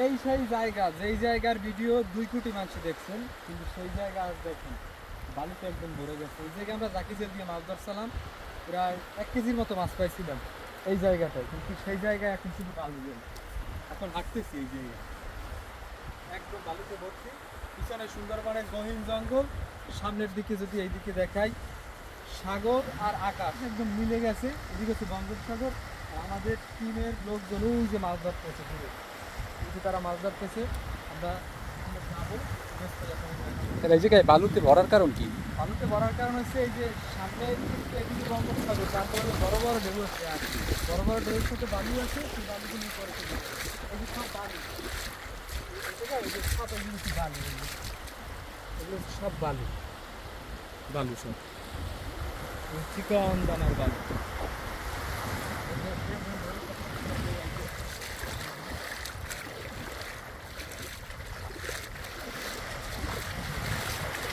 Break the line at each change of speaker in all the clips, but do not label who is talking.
এই সেই জায়গা, যেই জায়গার ভিডিও 2 কোটি মানুষ দেখছেন, কিন্তু সেই জায়গা আজ দেখেন বালিতে একদম ভরে গেছে। এই জায়গায় আমরা জাকিজেল দিয়ে মাছ ধরছিলাম, প্রায় 1 কেজির মতো মাছ পাইছিলাম এই জায়গাটায়, কিন্তু সেই জায়গায় এখন শুধু বালু জল। এখন হাঁটতেছি এই জায়গায় একদম বালুতে ভর্তি, পিছনে সুন্দরবনের গহীন জঙ্গল, সামনের দিকে যদি এইদিকে দেখাই সাগর আর আকাশ একদম মিলে গেছে। এদিকে হচ্ছে বঙ্গোপসাগর, আর আমাদের টিমের লোকজন ওই যে মাছ ধরতেছে দূরে, কিন্তু তারা মাছ ধরতেছে। আমরা যাবো
এই জায়গায় বালুতে ভরার কারণ কি?
বালুতে ভরার কারণ হচ্ছে এই যে সামনে এদিকে বঙ্গোপসাগর, তারপরে বড় বড় ঢেউ আছে, আর বড় বড় ঢেউর সাথে বালু আছে, সেই বালুগুলি পরে এই যে সব বালু, এই যে সব এগুলো কি বালু, এগুলো সব বালু, বালু সব চিকন দানার বালু।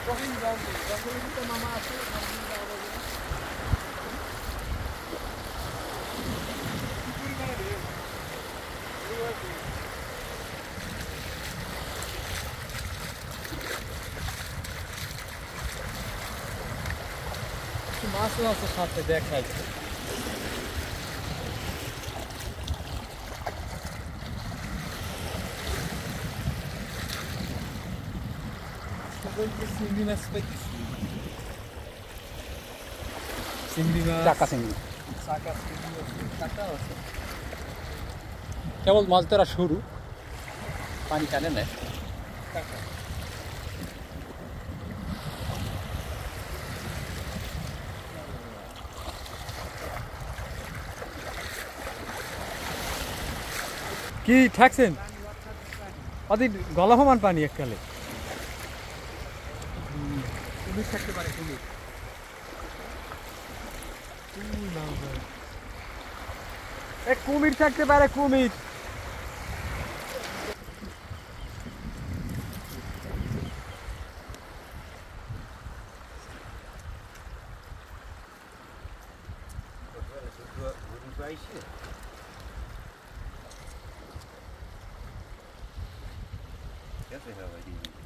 গহীন জঙ্গল, জঙ্গলের ভিতরে মামা আছে, জঙ্গলে যাওয়া যাবে না। কি পরিমাণে ঢেউ, ঢেউ আছে। কিছু মাছও আছে সাথে, দেখাই চিংড়ি মাছ পাইতেছি, চিংড়ি মাছ,
চাকা চিংড়ি
চাকা চিংড়ি আছে, চাকাও আছে।
কেবল মাছ ধরা শুরু, পানি টানে নেয়।
চাকা কি ঠাকছেন অতি গলা সমান পানি এককালে। কুমির থাকতে পারে, কুমির কুমির থাকতে পারে, কুমির।
Yes, I have idea.